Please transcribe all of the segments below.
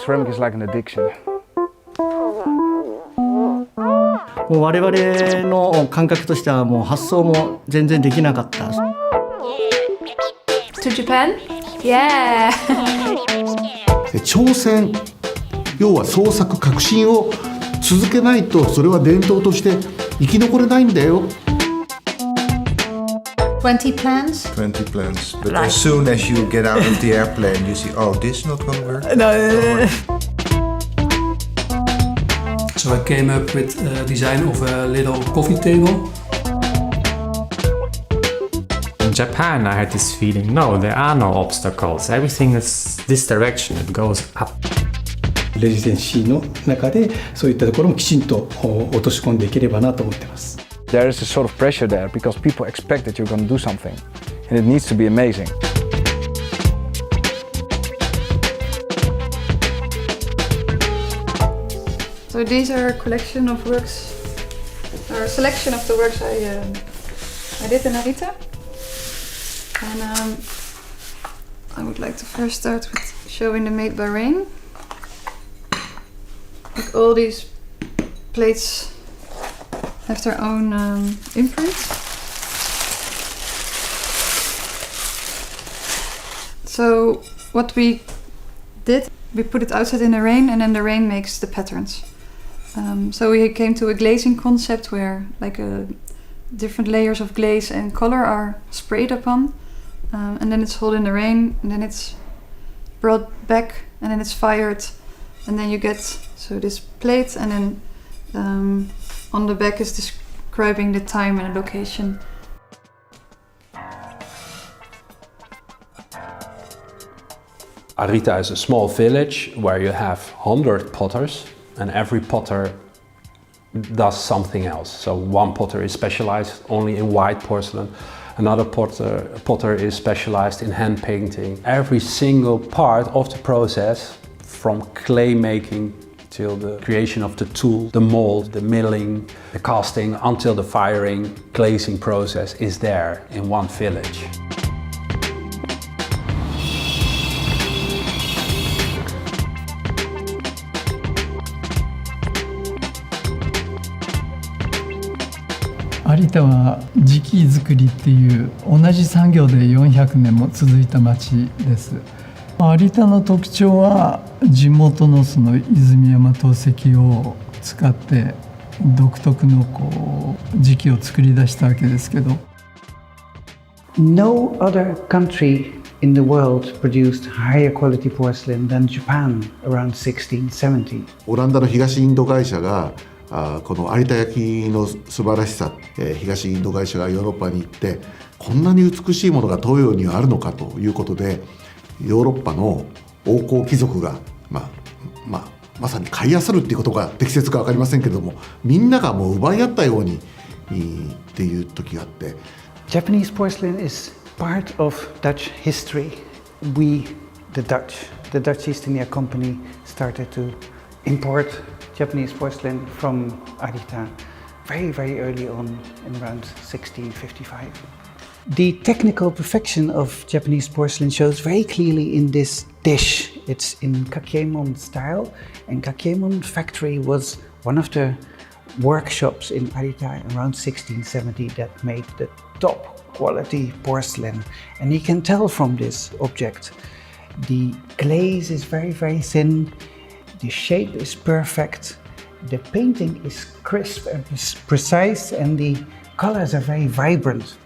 Ceramic is like an addiction. もう我々の感覚としてはもう発想も全然できなかった。To Japan? Yeah! 挑戦、要は創作革新を続けないとそれは伝統として生き残れないんだよ。20 plans? 20 plans. But as soon as you get out of the airplane, you see, oh, this is not going to work. So I came up with a design of a little coffee table. In Japan, I had this feeling, no, there are no obstacles. Everything is this direction, it goes up. レジデンシーの中でそういったところもきちんと落とし込んでいければなと思っています。There is a sort of pressure there because people expect that you're going to do something, and it needs to be amazing. So these are a collection of works, or a selection of the works I did in Arita. And I would like to first start with showing the Made by Rain. Like all these plates have their own imprint. So what we did, we put it outside in the rain, and then the rain makes the patterns. So we came to a glazing concept where like different layers of glaze and color are sprayed upon, and then it's held in the rain, and then it's brought back, and then it's fired, and then you get this plate, and then on the back is describing the time and the location. Arita is a small village where you have 100 potters, and every potter does something else. So one potter is specialized only in white porcelain, another potter is specialized in hand painting. Every single part of the process, from clay making till the creation of the tool, the mold, the milling, the casting, until the firing, glazing process is there in one village.有田は磁器作りっていう同じ産業で400年も続いた町です。有田の特徴は地元のその泉山陶石を使って独特の磁器を作り出したわけですけど。No other country in the world produced higher quality porcelain than Japan around 1670. オランダの東インド会社がこの有田焼の素晴らしさ、東インド会社がヨーロッパに行ってこんなに美しいものが東洋にはあるのかということでヨーロッパの王侯貴族がまさに買い漁るっていうことが適切か分かりませんけれどもみんながもう奪い合ったようにっていう時があって Japanese porcelain is part of Dutch history. We, the Dutch East India Company started to import Japanese porcelain from Arita very, very early on in around 1655. The technical perfection of Japanese porcelain shows very clearly in this dish. It's in Kakiemon style, and Kakiemon factory was one of the workshops in Arita around 1670 that made the top quality porcelain. And you can tell from this object, the glaze is very, very thin. The shape is perfect, the painting is crisp and precise, and the colors are very vibrant.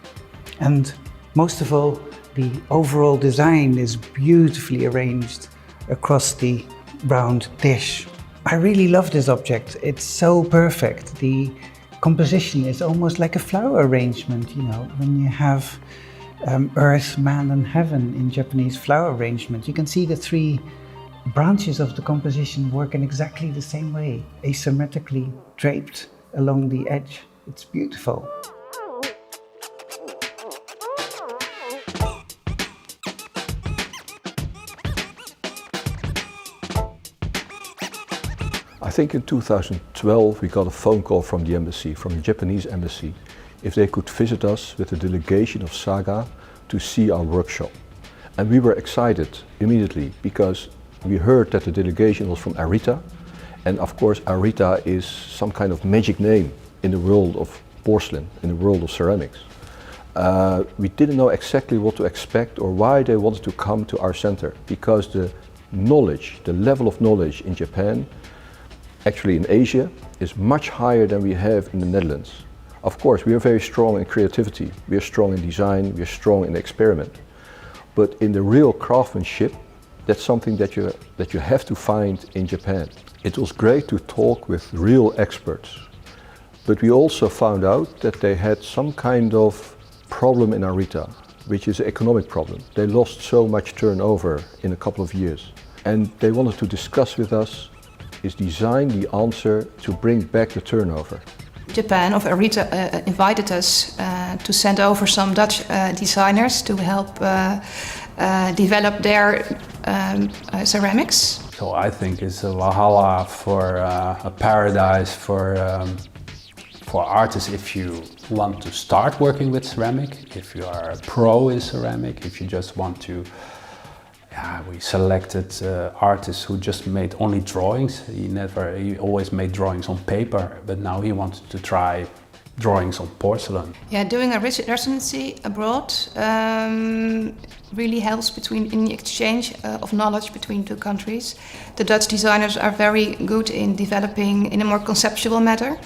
And most of all, the overall design is beautifully arranged across the round dish. I really love this object. It's so perfect. The composition is almost like a flower arrangement, you know, when you have earth, man and heaven in Japanese flower arrangement. You can see the three branches of the composition work in exactly the same way, asymmetrically draped along the edge. It's beautiful. I think in 2012 we got a phone call from the embassy, from the Japanese embassy, if they could visit us with a delegation of Saga to see our workshop. And we were excited immediately because we heard that the delegation was from Arita. And of course Arita is some kind of magic name in the world of porcelain, in the world of ceramics. We didn't know exactly what to expect or why they wanted to come to our center, because the knowledge, the level of knowledge in Japan, actually in Asia, is much higher than we have in the Netherlands. Of course, we are very strong in creativity, we are strong in design, we are strong in experiment. But in the real craftsmanship, that's something that you have to find in Japan. It was great to talk with real experts, but we also found out that they had some kind of problem in Arita, which is an economic problem. They lost so much turnover in a couple of years. And they wanted to discuss with us, is design the answer to bring back the turnover? Japan, of Arita, invited us to send over some Dutch designers to help develop their ceramics. So I think it's a Valhalla for a paradise for artists if you want to start working with ceramic, if you are a pro in ceramic, if you just want to. We selected artists who just made only drawings. He always made drawings on paper, but now he wanted to try drawings on porcelain. Yeah, doing a residency abroad really helps in the exchange of knowledge between two countries. The Dutch designers are very good in developing in a more conceptual manner.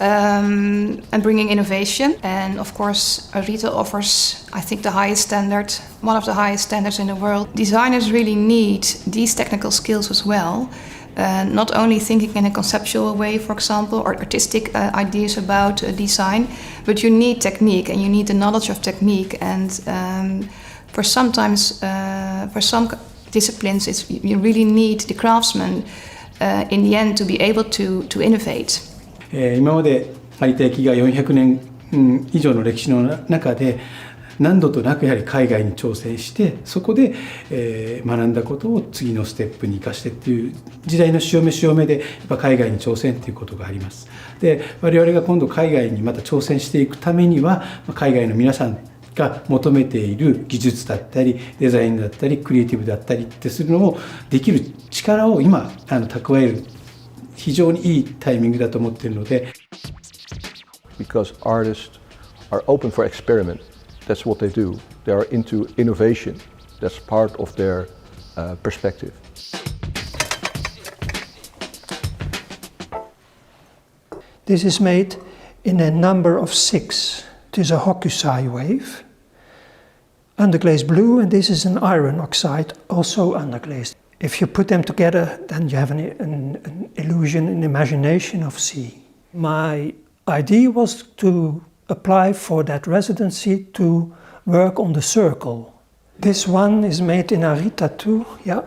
And bringing innovation, and of course Arita offers, I think, the highest standard, one of the highest standards in the world. Designers really need these technical skills as well, not only thinking in a conceptual way, for example, or artistic ideas about design, but you need technique and you need the knowledge of technique. And for some disciplines, you really need the craftsman in the end to be able to innovate. 今まで有田焼が400年以上の歴史の中で何度となくやはり海外に挑戦してそこで学んだことを次のステップに生かしてっていう時代の潮目でやっぱ海外に挑戦っていうことがあります。で我々が今度海外にまた挑戦していくためには海外の皆さんが求めている技術だったりデザインだったりクリエイティブだったりってするのをできる力を今蓄える非常にいいタイミングだと思っているので。Because artists are open for experiment. That's what they do. They are into innovation. That's part of their perspective. This is made in a number of 6. It is a Hokusai wave, underglazed blue, and this is an iron oxide, also underglazed. If you put them together, then you have an illusion, an imagination of sea. My idea was to apply for that residency to work on the circle. This one is made in Arita too, yeah.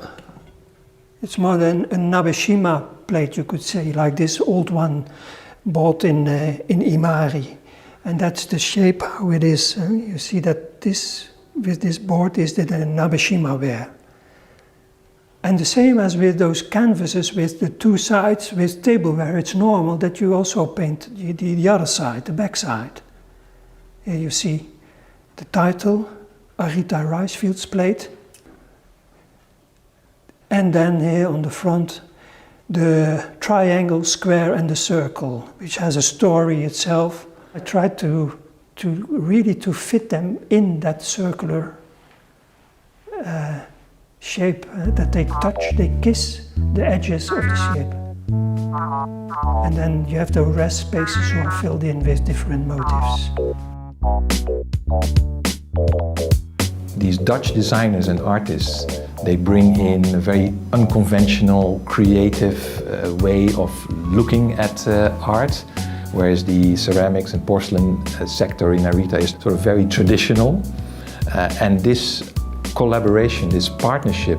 It's more than a Nabeshima plate, you could say, like this old one bought in Imari. And that's the shape how it is. You see that this, with this board, is the Nabeshima ware. And the same as with those canvases with the two sides with tableware, it's normal that you also paint the other side, the back side. Here you see the title, Arita Ricefields plate. And then here on the front, the triangle, square and the circle, which has a story itself. I tried to really fit them in that circular shape, that they touch, they kiss the edges of the shape. And then you have the rest spaces who are filled in with different motifs. These Dutch designers and artists, they bring in a very unconventional, creative way of looking at art, whereas the ceramics and porcelain sector in Arita is sort of very traditional. And this collaboration, this partnership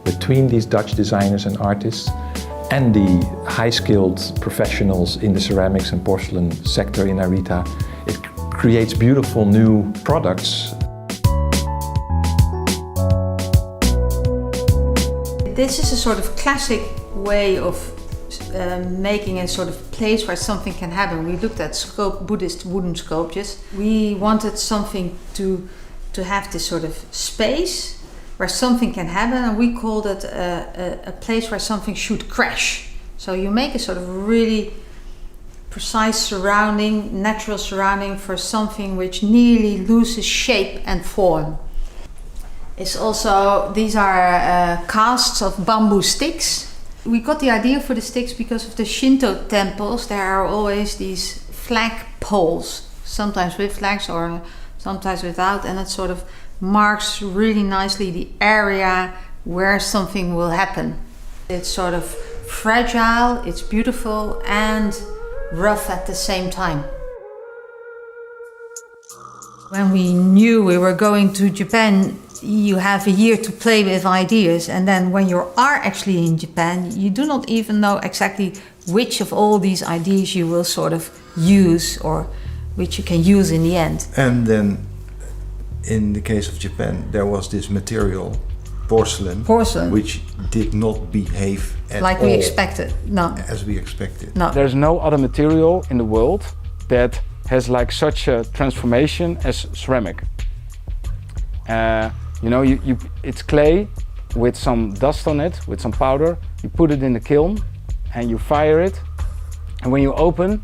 between these Dutch designers and artists and the high-skilled professionals in the ceramics and porcelain sector in Arita, it creates beautiful new products. This is a sort of classic way of making a sort of place where something can happen. We looked at Buddhist wooden sculptures. We wanted something to to have this sort of space where something can happen, and we called it a place where something should crash. So you make a sort of really precise surrounding, natural surrounding for something which nearly loses shape and form. It's also, these are casts of bamboo sticks. We got the idea for the sticks because of the Shinto temples. There are always these flag poles, sometimes with flags or sometimes without, and it sort of marks really nicely the area where something will happen. It's sort of fragile, it's beautiful and rough at the same time. When we knew we were going to Japan, you have a year to play with ideas, and then when you are actually in Japan, you do not even know exactly which of all these ideas you will sort of use or which you can use in the end. And then in the case of Japan, there was this material, porcelain, which did not behave at like all we expected. No. As we expected. No. There's no other material in the world that has like such a transformation as ceramic. You know, it's clay with some dust on it, with some powder. You put it in the kiln and you fire it, and when you open,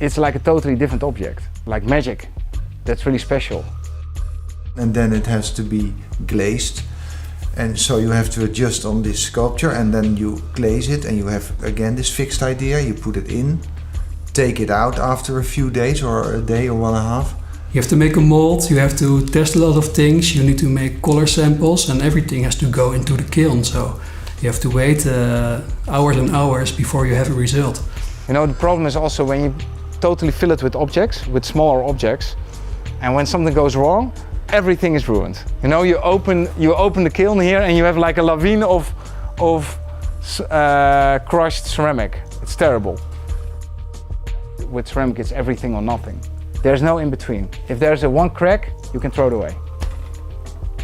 it's like a totally different object, like magic. That's really special. And then it has to be glazed, and so you have to adjust on this sculpture, and then you glaze it, and you have again this fixed idea. You put it in, take it out after a few days or a day or 1.5. You have to make a mold, you have to test a lot of things, you need to make color samples, and everything has to go into the kiln. So you have to wait hours and hours before you have a result. You know, the problem is also when you totally fill it with objects, with smaller objects, and when something goes wrong, everything is ruined. You know, you open the kiln here and you have like a lawine of crushed ceramic. It's terrible. With ceramic, it's everything or nothing. There's no in between. If there's one crack, you can throw it away.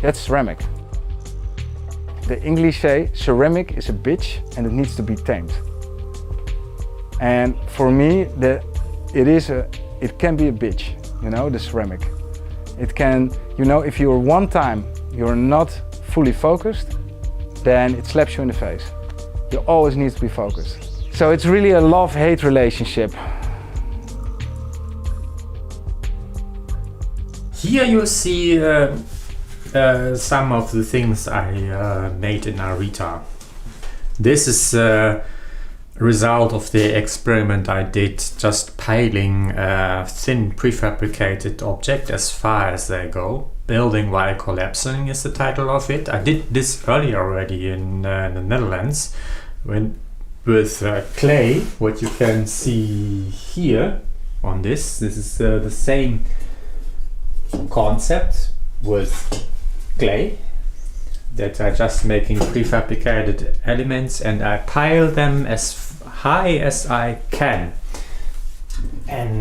That's ceramic. The English say ceramic is a bitch and it needs to be tamed. And for me, it can be a bitch, you know, the ceramic. It can, you know, if you're one time you're not fully focused, then it slaps you in the face. You always need to be focused. So it's really a love-hate relationship. Here you see some of the things I made in Arita. This is a result of the experiment I did, just piling thin prefabricated object as far as they go. Building while collapsing is the title of it. I did this earlier already in the Netherlands with clay, what you can see here on this. This is the same concept with clay that I just making prefabricated elements, and I pile them as high as I can, and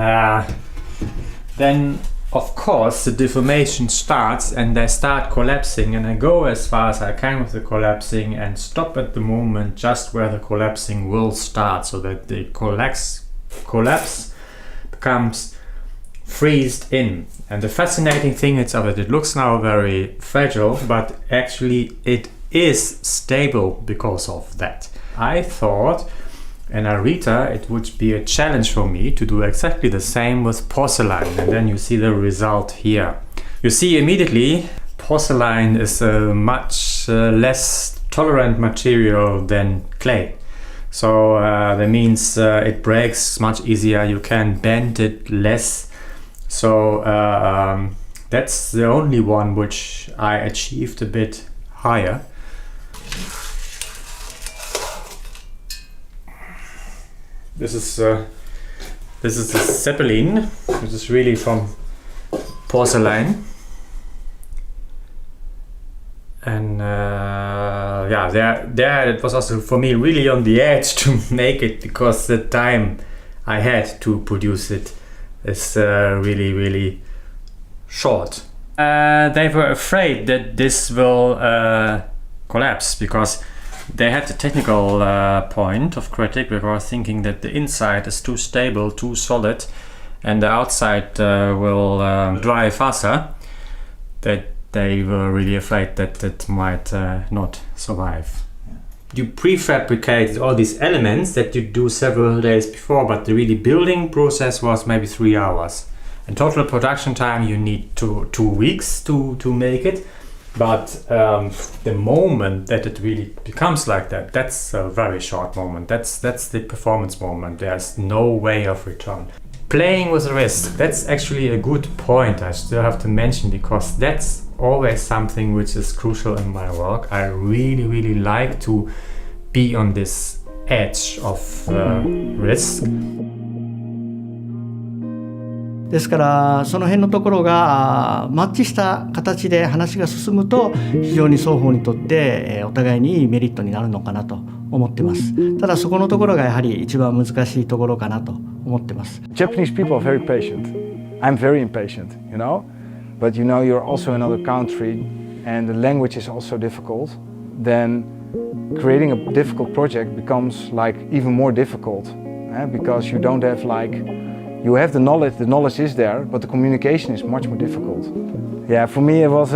then of course the deformation starts and they start collapsing, and I go as far as I can with the collapsing and stop at the moment just where the collapsing will start, so that the collapse becomes freezed in. And the fascinating thing is of it, it looks now very fragile, but actually it is stable because of that. I thought in Arita it would be a challenge for me to do exactly the same with porcelain, and then you see the result here. You see immediately porcelain is a much less tolerant material than clay. So that means it breaks much easier, you can bend it less. So that's the only one which I achieved a bit higher. This is the Zeppelin, which is really from porcelain. And yeah, there it was also for me really on the edge to make it, because the time I had to produce it is really short. They were afraid that this will collapse, because they had the technical point of critic. They were thinking that the inside is too stable, too solid, and the outside will dry faster. that they were really afraid that it might not survive. You prefabricated all these elements that you do several days before, but the really building process was maybe 3 hours. In total production time you need 2 weeks to make it, but the moment that it really becomes like that, that's a very short moment. That's the performance moment. There's no way of return. Playing with the wrist, that's actually a good point I still have to mention, because that's always something which is crucial in my work. I really like to be on this edge of risk. ですからその辺のところがマッチした形で話が進むと非常に双方にとってお互いにいいメリットになるのかなと思ってます。ただそこのところがやはり一番難しいところかなと思ってます。 Japanese people are very patient. I'm very impatient, you know. But you know, you're also in another country and the language is also difficult. Then creating a difficult project becomes like even more difficult, because you don't have like, you have the knowledge is there, but the communication is much more difficult. Yeah, for me it was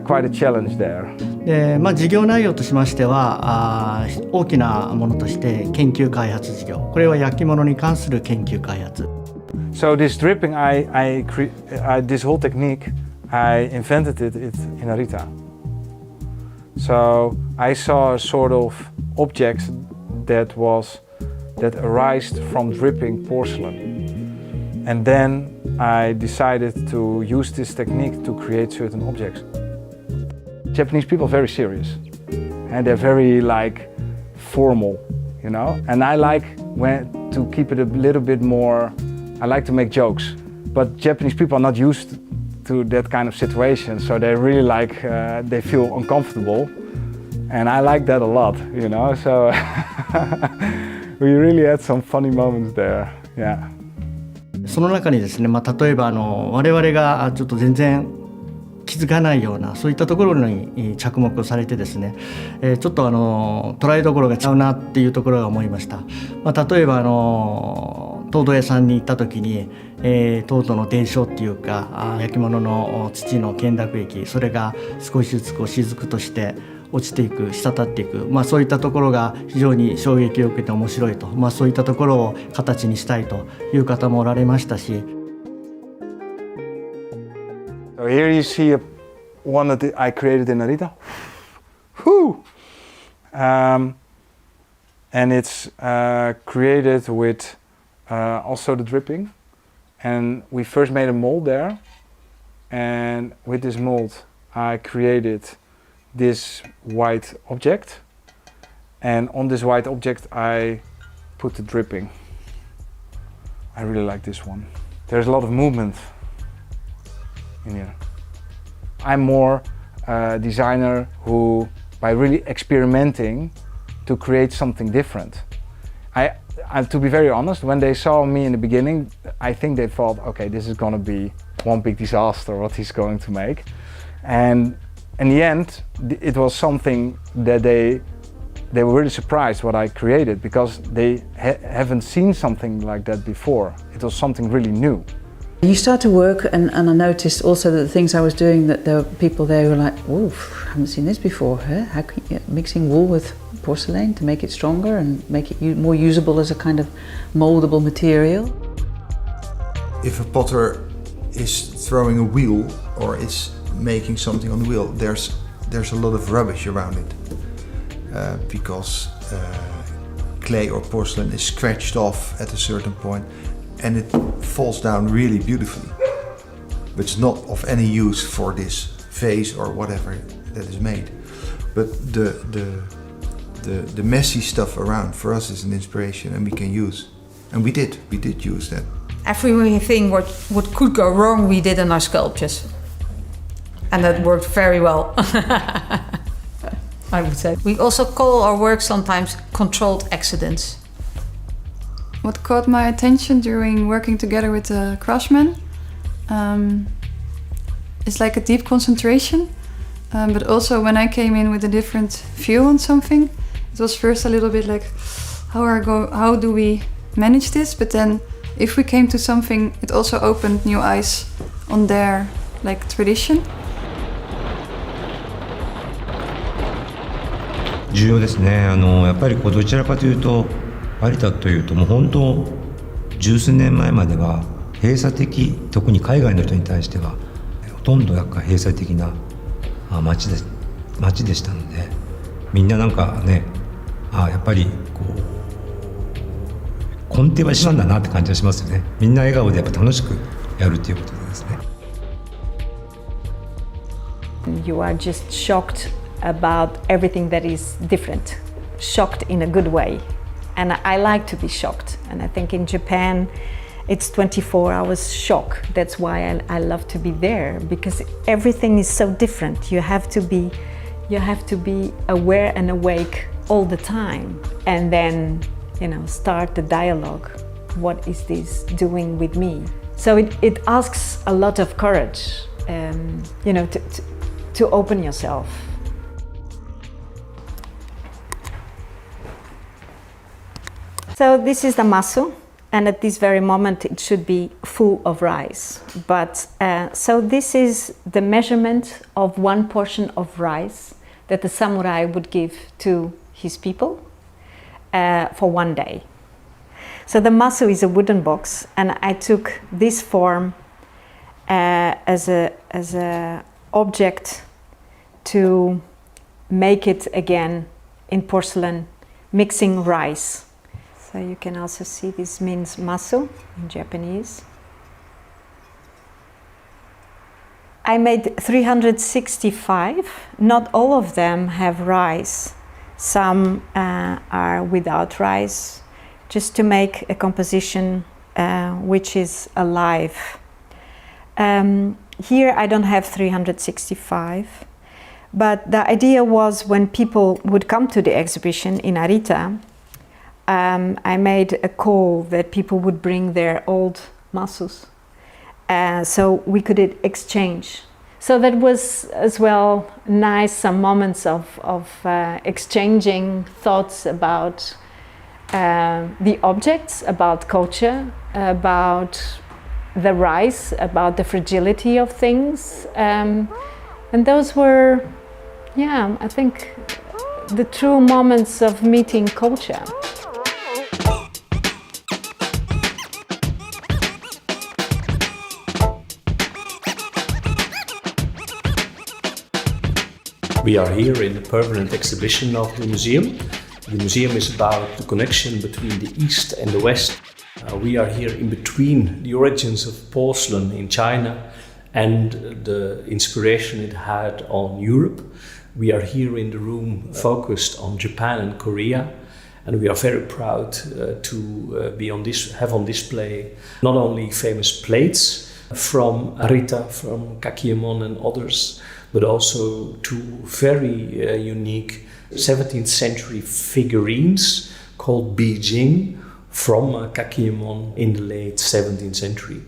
quite a challenge there. で事業内容としましては大きなものとして研究開発事業、これは焼き物に関する研究開発。 So this dripping, this whole technique, I invented it in Arita. So I saw a sort of object that arised from dripping porcelain. And then I decided to use this technique to create certain objects. Japanese people are very serious and they're very like formal, you know. And I like to keep it a little bit more. I like to make jokes, but Japanese people are not used to that kind of situation, so they really like, they feel uncomfortable, and I like that a lot, you know, so we really had some funny moments there, yeah. その中にですね、例えば我々がちょっと全然気づかないようなそういったところに着目をされてですね、ちょっと捉えどころが違うなっていうところが思いました。例えば陶土屋さんに行った時に、陶土の伝承っていうか焼き物の土の懸濁液、それが少しずつ雫として落ちていく、滴っていく、そういったところが非常に衝撃を受けて面白いと、そういったところを形にしたいという方もおられましたし。So here you see one that I created in Arita. Whew! And it's created with also the dripping. And we first made a mold there. And with this mold I created this white object. And on this white object I put the dripping. I really like this one. There's a lot of movement in here. I'm more a designer who, by really experimenting, to create something different. I to be very honest, when they saw me in the beginning, I think they thought, okay, this is gonna be one big disaster what he's going to make. And in the end, it was something that they were really surprised what I created, because they haven't seen something like that before. It was something really new. You start to work and I noticed also that the things I was doing, that there were people there who were like, oh, I haven't seen this before. Huh? How can you, mixing wool with porcelain to make it stronger and make it more usable as a kind of moldable material? If a potter is throwing a wheel or is making something on the wheel, there's a lot of rubbish around it because clay or porcelain is scratched off at a certain point and it falls down really beautifully, but it's not of any use for this vase or whatever that is made. But the messy stuff around for us is an inspiration, and we can use, and we did use that. Everything what could go wrong we did in our sculptures, and that worked very well. I would say. We also call our work sometimes controlled accidents. What caught my attention during working together with the craftsmen is like a deep concentration, but also when I came in with a different view on something, it was first a little bit like, how do we manage this? But then if we came to something, it also opened new eyes on their like tradition. 重要ですね。やっぱりどちらかというと有田というともう本当十数年前までは閉鎖的、特に海外の人に対してはほとんど閉鎖的な街でしたので、みんななんかね、やっぱり根底は一緒なんだなって感じがしますよね。みんな笑顔でやっぱ楽しくやるっていうことですね。You are just shocked about everything that is different, shocked in a good way. And I like to be shocked. And I think in Japan, it's 24 hours shock. That's why I love to be there, because everything is so different. You have to be aware and awake all the time. And then, start the dialogue. What is this doing with me? So it asks a lot of courage, to open yourself. So this is the masu, and at this very moment it should be full of rice. But so this is the measurement of one portion of rice that the samurai would give to his people for one day. So the masu is a wooden box, and I took this form as a object to make it again in porcelain, mixing rice. So you can also see this means masu in Japanese. I made 365. Not all of them have rice. Some are without rice, just to make a composition which is alive. Here I don't have 365, but the idea was when people would come to the exhibition in Arita, I made a call that people would bring their old masus, so we could exchange. So that was as well nice, some moments of exchanging thoughts about the objects, about culture, about the rice, about the fragility of things, and those were, I think, the true moments of meeting culture. We are here in the permanent exhibition of the museum. The museum is about the connection between the East and the West. We are here in between the origins of porcelain in China and the inspiration it had on Europe. We are here in the room focused on Japan and Korea, and we are very proud to have on display not only famous plates from Arita, from Kakiemon and others, but also two very unique 17th century figurines called Beijing from Kakiemon in the late 17th century.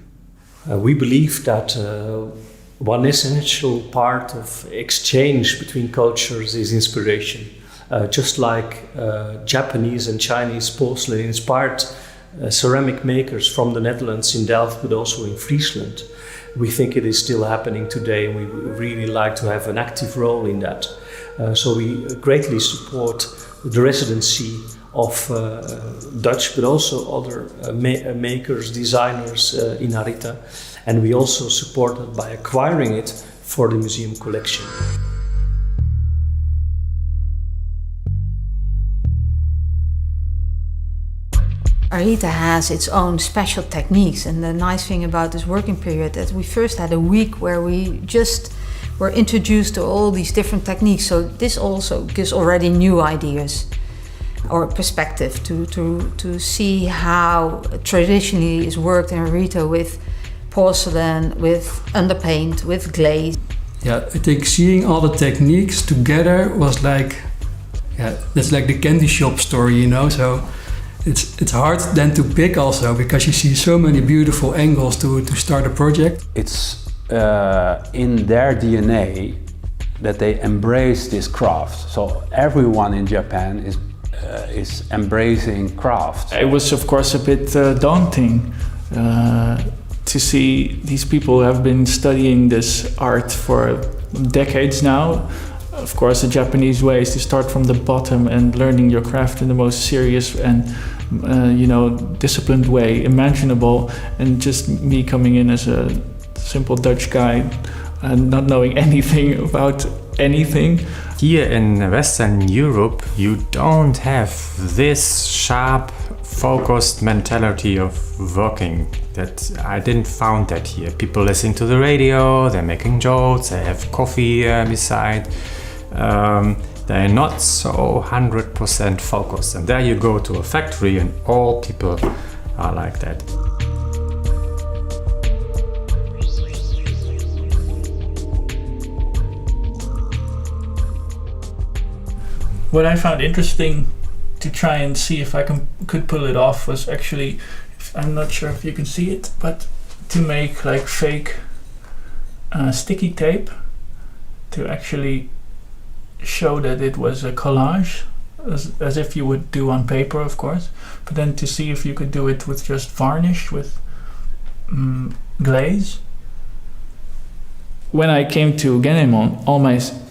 We believe that one essential part of exchange between cultures is inspiration. Just like Japanese and Chinese porcelain inspired ceramic makers from the Netherlands in Delft, but also in Friesland. We think it is still happening today, and we really like to have an active role in that. So we greatly support the residency of Dutch, but also other makers, designers in Arita. And we also support it by acquiring it for the museum collection. Arita has its own special techniques, and the nice thing about this working period that we first had a week where we just were introduced to all these different techniques, so this also gives already new ideas or perspective to see how traditionally is worked in Arita with porcelain, with underpaint, with glaze. Yeah, I think seeing all the techniques together was like, that's like the candy shop story, so it's hard then to pick also, because you see so many beautiful angles to start a project. It's in their DNA that they embrace this craft. So everyone in Japan is embracing craft. It was of course a bit daunting to see these people who have been studying this art for decades now of course, the Japanese way is to start from the bottom and learning your craft in the most serious and disciplined way imaginable. And just me coming in as a simple Dutch guy and not knowing anything about anything. Here in Western Europe, you don't have this sharp, focused mentality of working. That I didn't found that here. People listen to the radio, they're making jokes, they have coffee beside. They're not so 100% focused. And there you go to a factory and all people are like that. What I found interesting to try and see if I could pull it off was actually, I'm not sure if you can see it, but to make like fake sticky tape to actually show that it was a collage, as if you would do on paper, of course, but then to see if you could do it with just varnish, with glaze. When I came to Genemon,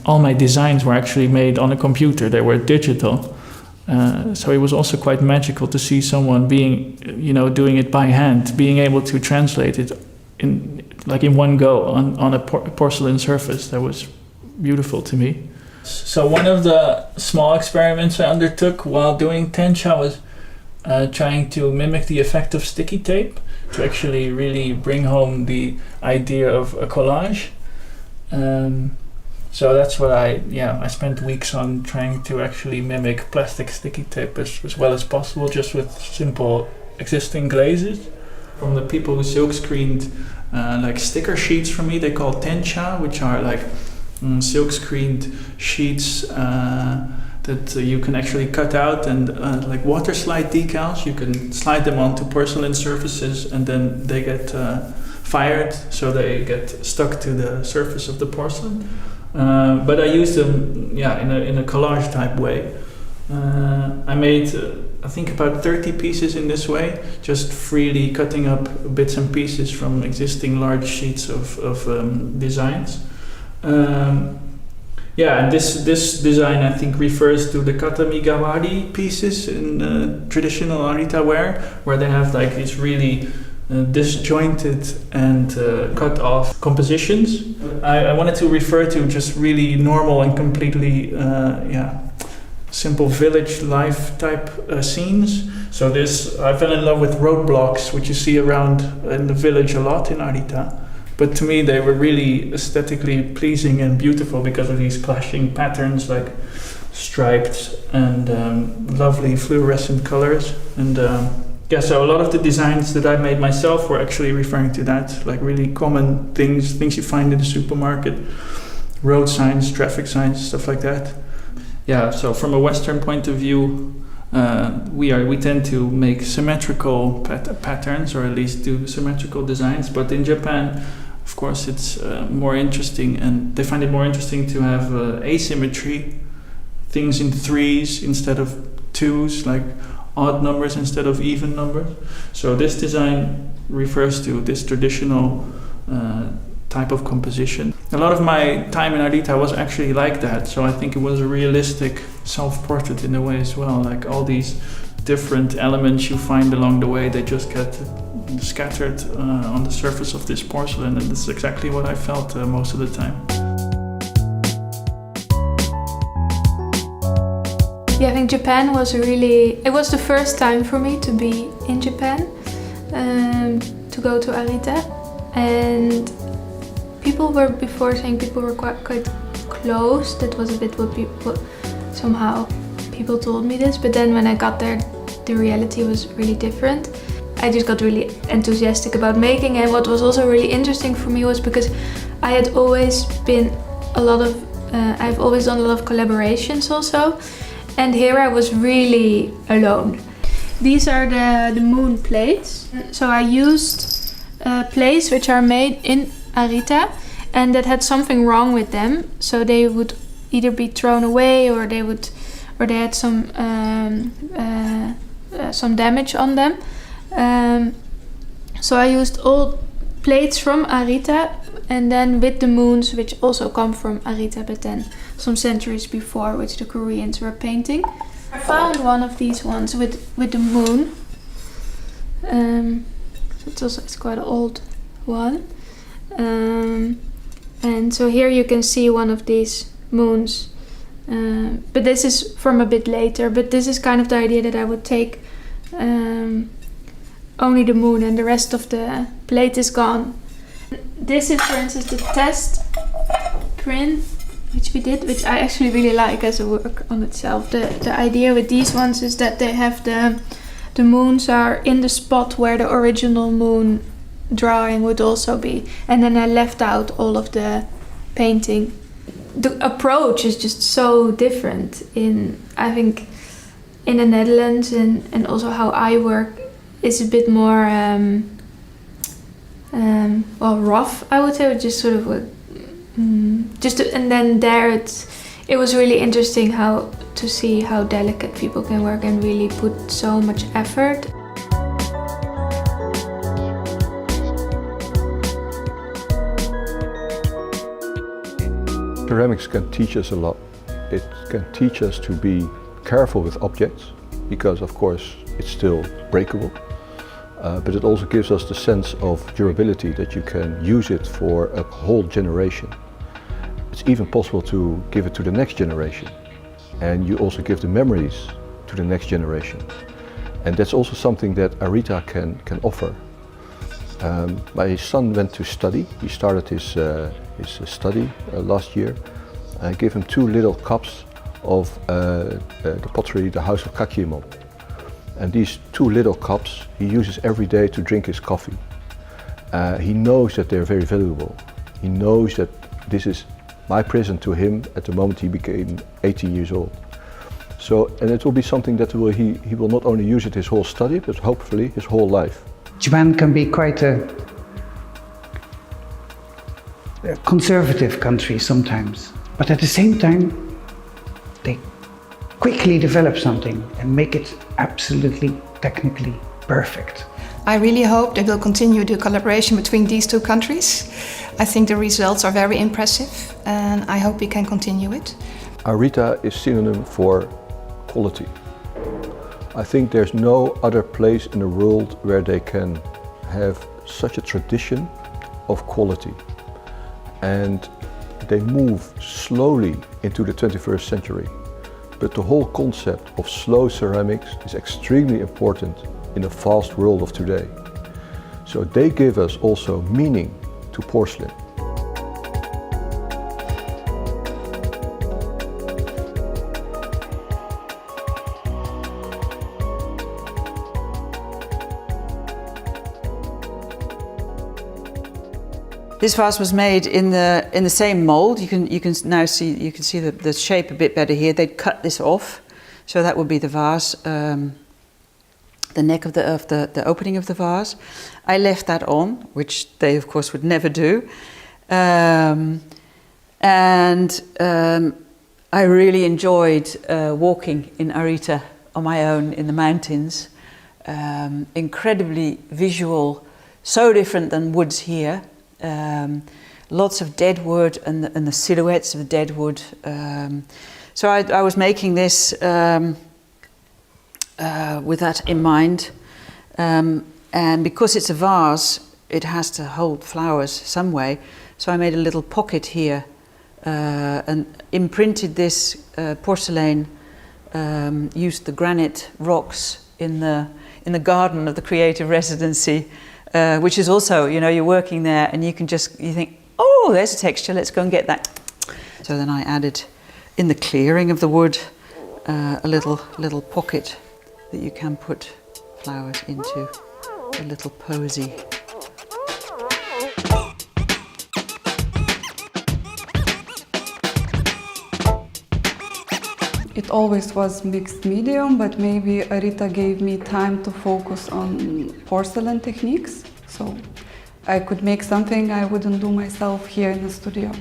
all my designs were actually made on a computer. They were digital. So it was also quite magical to see someone doing it by hand, being able to translate it in one go on a porcelain surface. That was beautiful to me. So one of the small experiments I undertook while doing tencha was trying to mimic the effect of sticky tape to actually really bring home the idea of a collage. So that's what I spent weeks on trying to actually mimic plastic sticky tape as well as possible, just with simple existing glazes. From the people who silk screened like sticker sheets for me, they call tencha, which are like silk screened sheets that you can actually cut out, and like water slide decals, you can slide them onto porcelain surfaces and then they get fired, so they get stuck to the surface of the porcelain. But I used them in a collage type way. I made I think about 30 pieces in this way, just freely cutting up bits and pieces from existing large sheets of designs. And this design I think refers to the katami gawari pieces in traditional Arita ware, where they have like these really disjointed and cut off compositions. I wanted to refer to just really normal and completely simple village life type scenes. So I fell in love with roadblocks, which you see around in the village a lot in Arita. But to me they were really aesthetically pleasing and beautiful because of these clashing patterns, like striped and lovely fluorescent colors. And so a lot of the designs that I made myself were actually referring to that, like really common things you find in the supermarket, road signs, traffic signs, stuff like that. So from a Western point of view, we tend to make symmetrical patterns, or at least do symmetrical designs. But in Japan, of course, it's more interesting, and they find it more interesting to have asymmetry, things in threes instead of twos, like odd numbers instead of even numbers. So this design refers to this traditional type of composition. A lot of my time in Arita was actually like that, so I think it was a realistic self-portrait in a way as well. Like all these different elements you find along the way, they just get scattered on the surface of this porcelain, and this is exactly what I felt most of the time. I think Japan was it was the first time for me to be in Japan, to go to Arita, and people were quite close. That was a bit what somehow people told me this, but then when I got there, the reality was really different. I just got really enthusiastic about making, and what was also really interesting for me was because I had always been I've always done a lot of collaborations also. And here I was really alone. These are the moon plates. So I used plates which are made in Arita and that had something wrong with them. So they would either be thrown away or they had some damage on them. So I used old plates from Arita And then with the moons, which also come from Arita, but then some centuries before, which the Koreans were painting. I found one of these ones with the moon. It's quite an old one. And so here you can see one of these moons. But this is from a bit later, but this is kind of the idea that I would take only the moon and the rest of the plate is gone. This is, for instance, the test print which we did, which I actually really like as a work on itself. The idea with these ones is that they have the moons are in the spot where the original moon drawing would also be, and then I left out all of the painting. The approach is just so different I think in the Netherlands, and also how I work is a bit more rough, I would say, just sort of and then there it was really interesting to see how delicate people can work and really put so much effort. Ceramics can teach us a lot. It can teach us to be careful with objects, because of course it's still breakable. But it also gives us the sense of durability, that you can use it for a whole generation. It's even possible to give it to the next generation. And you also give the memories to the next generation. And that's also something that Arita can offer. My son went to study. He started his study last year. I gave him 2 little cups of the pottery, the House of Kakiemon. And these 2 little cups he uses every day to drink his coffee. He knows that they're very valuable. He knows that this is my present to him at the moment he became 80 years old. So, and it will be something that he will not only use it his whole study, but hopefully his whole life. Japan can be quite a conservative country sometimes, but at the same time they quickly develop something and make it absolutely technically perfect. I really hope that we'll continue the collaboration between these 2 countries. I think the results are very impressive and I hope we can continue it. Arita is synonym for quality. I think there's no other place in the world where they can have such a tradition of quality. And they move slowly into the 21st century. But the whole concept of slow ceramics is extremely important in the fast world of today. So they give us also meaning to porcelain. This vase was made in the same mold. You can now see the shape a bit better here. They'd cut this off, so that would be the vase, the neck of the opening of the vase. I left that on, which they of course would never do, and I really enjoyed walking in Arita on my own in the mountains. Incredibly visual, so different than woods here. Lots of dead wood and the silhouettes of the dead wood. So I was making this with that in mind. And because it's a vase, it has to hold flowers some way. So I made a little pocket here and imprinted this porcelain, used the granite rocks in the garden of the Creative Residency. Which is also, you're working there and you think, oh, there's a texture, let's go and get that. So then I added, in the clearing of the wood, a little pocket that you can put flowers into, a little posy. It always was mixed medium, but maybe Arita gave me time to focus on porcelain techniques, so I could make something I wouldn't do myself here in the studio.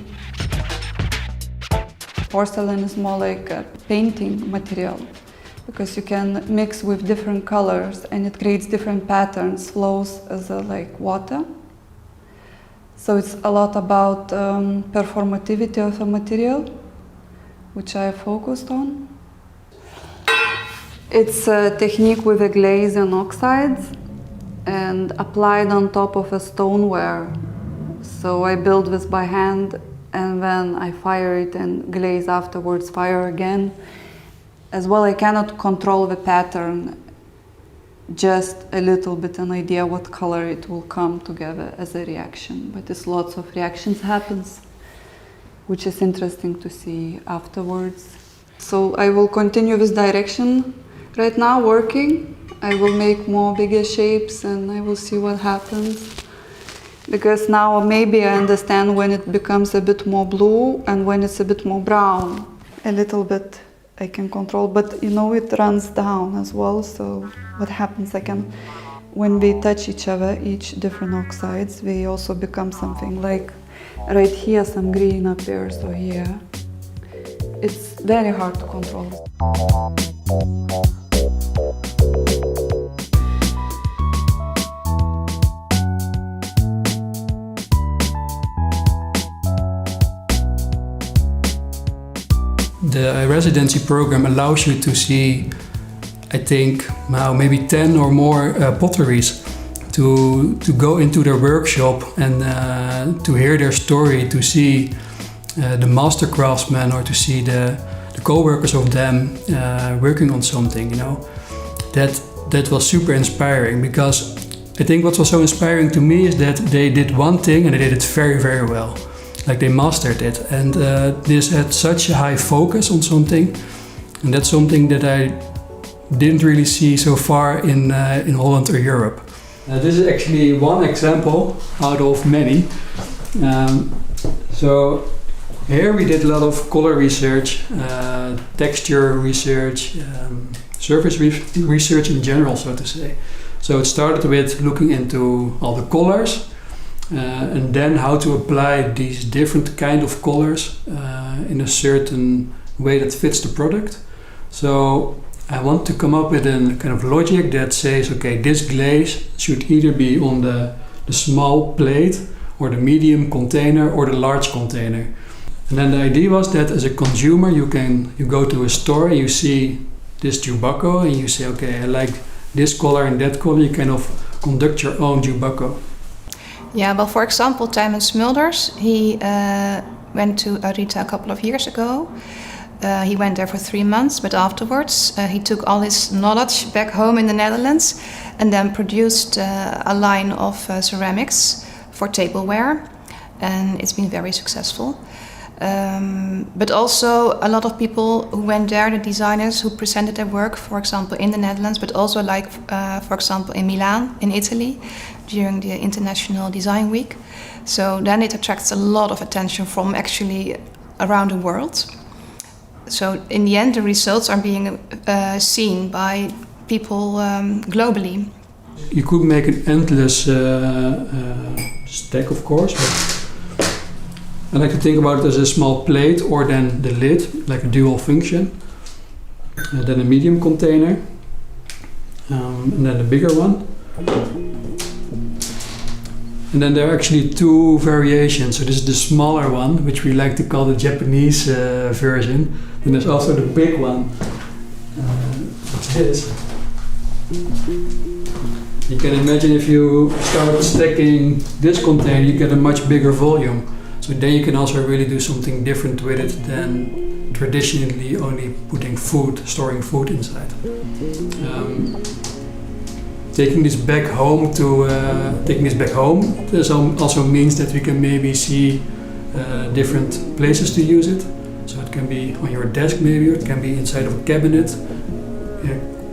Porcelain is more like a painting material, because you can mix with different colors and it creates different patterns, flows as like water. So it's a lot about performativity of a material, which I focused on. It's a technique with a glaze and oxides and applied on top of a stoneware. So I build this by hand and then I fire it and glaze afterwards, fire again. As well, I cannot control the pattern, just a little bit an idea what color it will come together as a reaction. But it's lots of reactions happens, which is interesting to see afterwards. So I will continue this direction. Right now working, I will make more bigger shapes and I will see what happens. Because now maybe I understand when it becomes a bit more blue and when it's a bit more brown. A little bit I can control, but you know it runs down as well, so what happens when we touch each other, each different oxides, they also become something like right here some green appears or here. It's very hard to control. The residency program allows you to see, I think, now maybe 10 or more potteries, to go into their workshop and to hear their story, to see the master craftsmen or to see the co-workers of them working on something, you know. That was super inspiring, because I think what was so inspiring to me is that they did one thing and they did it very, very well. Like they mastered it, and this had such a high focus on something, and that's something that I didn't really see so far in Holland or Europe. This is actually one example out of many. So here we did a lot of color research, texture research, surface research in general, so to say. So it started with looking into all the colors, and then how to apply these different kind of colors in a certain way that fits the product. So I want to come up with a kind of logic that says, okay, this glaze should either be on the small plate or the medium container or the large container. And then the idea was that as a consumer you go to a store and you see this tobacco and you say, okay, I like this color and that color. You kind of conduct your own tobacco. Yeah, well, for example, Tilmann Smulders, he went to Arita a couple of years ago. He went there for 3 months, but afterwards he took all his knowledge back home in the Netherlands and then produced a line of ceramics for tableware, and it's been very successful. But also a lot of people who went there, the designers who presented their work, for example, in the Netherlands, but also like, for example, in Milan, in Italy, during the International Design Week. So then it attracts a lot of attention from actually around the world. So in the end, the results are being seen by people globally. You could make an endless stack, of course, but I like to think about it as a small plate or then the lid, like a dual function. Then a medium container, and then a bigger one. And then there are actually two variations. So this is the smaller one, which we like to call the Japanese version. And there's also the big one, which is. You can imagine if you start stacking this container, you get a much bigger volume. So then you can also really do something different with it than traditionally only putting food, storing food inside. Taking this back home this also means that we can maybe see different places to use it. So it can be on your desk maybe, or it can be inside of a cabinet,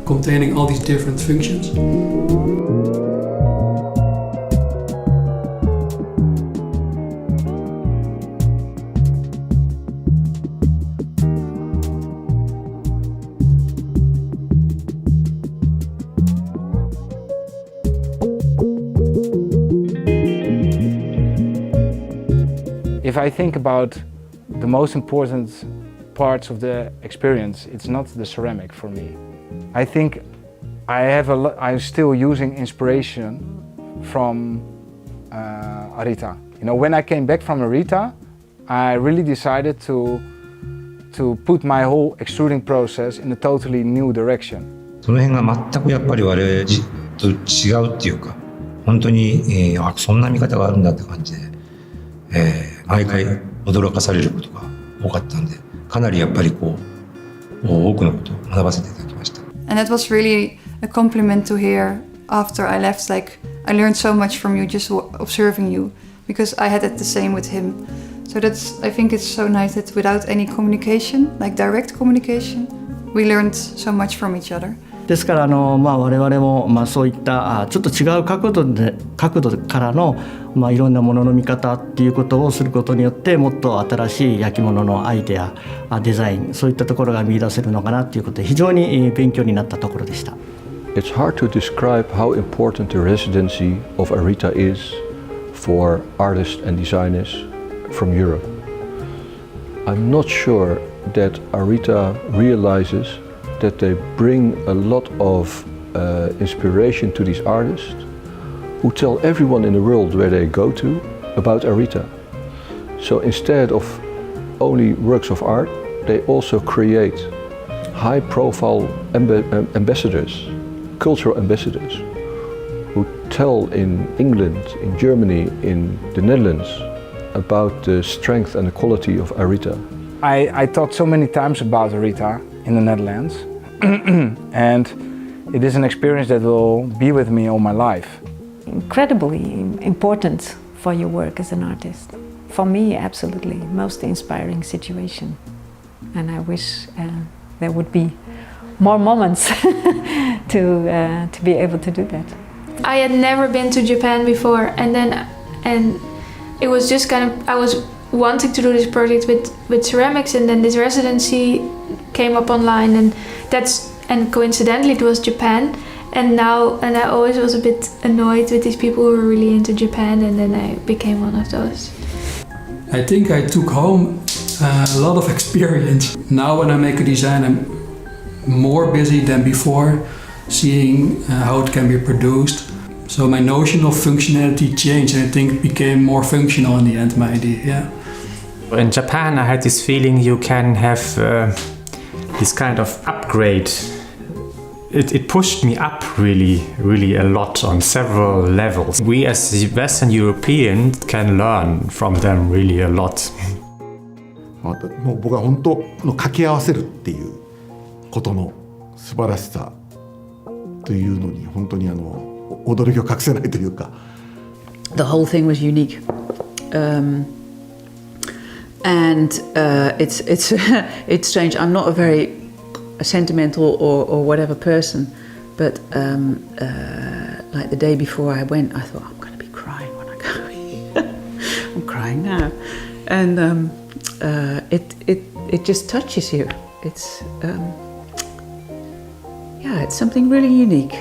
containing all these different functions. If I think about the most important parts of the experience, it's not the ceramic for me. I think I'm still using inspiration from Arita. You know, when I came back from Arita, I really decided to put my whole extruding process in a totally new direction. その辺が全くやっぱり我々と違うっていうか、本当に、そんな見方があるんだって感じで、毎回驚かされることが多かったんで、かなりやっぱりこう多くのことを学ばせていただきました。And it was really a compliment to hear after I left, like, I learned so much from you just observing you, because I had it the same with him. So I think it's so nice that without any communication, like direct communication, we learned so much from each other. ですから我々もそういったちょっと違う角度からのいろんなものの見方っていうことをすることによってもっと新しい焼き物のアイデア、デザイン、そういったところが見出せるのかなっていうことで非常に勉強になったところでした。It's hard to describe how important the residency of Arita is for artists and designers from Europe. I'm not sure that Arita realizes that they bring a lot of inspiration to these artists who tell everyone in the world where they go to about Arita. So instead of only works of art, they also create high-profile ambassadors, cultural ambassadors, who tell in England, in Germany, in the Netherlands about the strength and the quality of Arita. I thought so many times about Arita in the Netherlands, and it is an experience that will be with me all my life. Incredibly important for your work as an artist. For me, absolutely, most inspiring situation. And I wish there would be more moments to be able to do that. I had never been to Japan before, and it was just kind of, I was wanting to do this project with ceramics, and then this residency came up online, and coincidentally it was Japan, and I always was a bit annoyed with these people who were really into Japan, and then I became one of those. I think I took home a lot of experience. Now when I make a design, I'm more busy than before, seeing how it can be produced. So my notion of functionality changed, and I think it became more functional in the end, my idea, yeah. In Japan I had this feeling you can have this kind of upgrade. It pushed me up really a lot on several levels. We as Western Europeans can learn from them really a lot. もう僕は本当掛け合わせるっていうことの素晴らしさというのに本当に驚きを隠せないというか。The whole thing was unique. And it's it's strange. I'm not a very sentimental or whatever person, but like the day before I went, I thought I'm going to be crying when I go. I'm crying now, and it just touches you. It's yeah, it's something really unique.